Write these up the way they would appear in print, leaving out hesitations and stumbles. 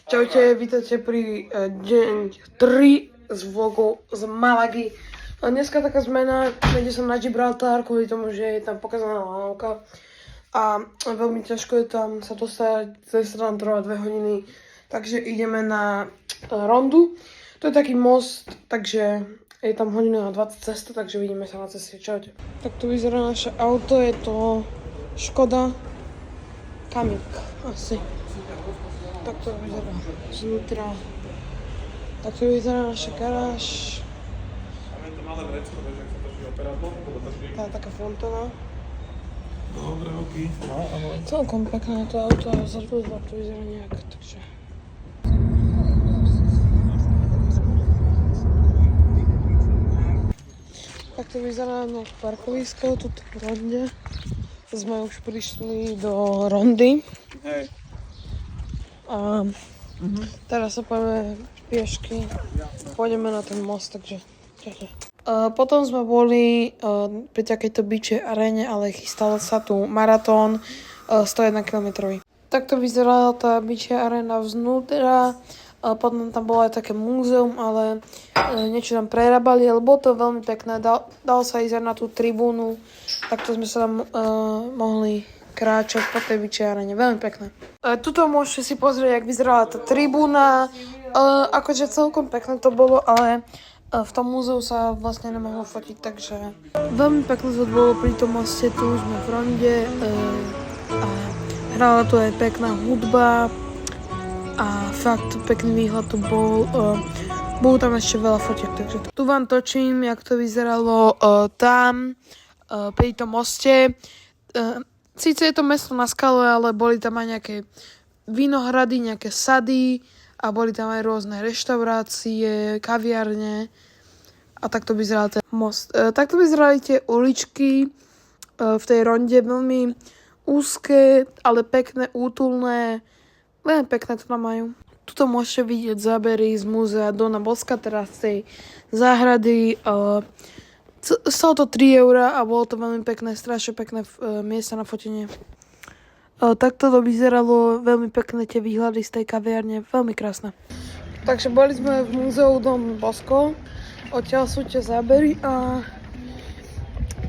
Čaute, vítajte pri deň 3 z vlogu z Malagy. Dneska taká zmena, ide som na Gibraltar kvôli tomu, že je tam pokazaná lanovka a veľmi ťažko je tam sa dostať, cesta tam trvá 2 hodiny, takže ideme na rondu. To je taký most, takže je tam hodina 20 cesta, takže vidíme sa na ceste. Čaute. Tak tu vyzerá naše auto, je to Škoda Kamiq asi. Tak to vyzerá znútra. Tak to vyzerá naša garáž. Máme to malé vrecko, takže ak sa točí operátor, Tá je taká fontana. Dobre, ok. No, ale... Celkom pekné to auto a zrkadlá to vyzerá nejak, takže... Tak to vyzerá na parkovisko, tuto v ronde. Sme už prišli do rondy. Hej. A teraz sa pôjdeme piešky, pôjdeme na ten most, takže čaute. Potom sme boli pri takejto bičej aréne, ale chystal sa tu maratón 101 km. Takto vyzerala tá bičia aréna vznútra, potom tam bolo aj také múzeum, ale niečo tam prerábali, ale bolo to veľmi pekné, dalo sa ísť na tú tribúnu, takto sme sa tam mohli kráčať po tej bičej aréne, veľmi pekné. Tuto môžete si pozrieť, jak vyzerala tá tribúna, akože celkom pekné to bolo, ale v tom múzeu sa vlastne nemohlo fotiť, takže veľmi pekné to bolo pri tom moste, tu sme v ronde a hrala tu aj pekná hudba a fakt pekný výhľad tu bol. Bolo tam ešte veľa fotiek, takže tu vám točím, jak to vyzeralo tam pri tom moste. Síce je to mesto na skale, ale boli tam aj nejaké vinohrady, nejaké sady a boli tam aj rôzne reštaurácie, kaviarne a takto vyzeral ten most. Takto vyzerali tie uličky v tej ronde, veľmi úzke, ale pekné, útulné, veľmi pekné to tam majú. Tuto môžete vidieť zábery z múzea Dona Bosca, teda z tej záhrady. Stalo to 3 € a bolo to veľmi pekné, strašne pekné miesta na fotenie. Takto to vyzeralo, veľmi pekné tie výhľady z tej kaviarne, veľmi krásne. Takže boli sme v múzeu Don Bosco, odtiaľ sú tie zábery a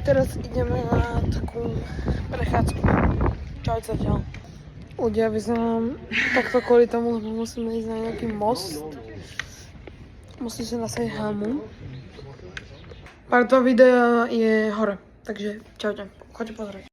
teraz ideme na takú prechádzku. Čau zatiaľ. Ľudia, vyzerám takto kvôli tomu, lebo musíme ísť na nejaký most. Musíte nasadiť helmu. Pár toho videa je hore, takže čaute, choďte pozrieť.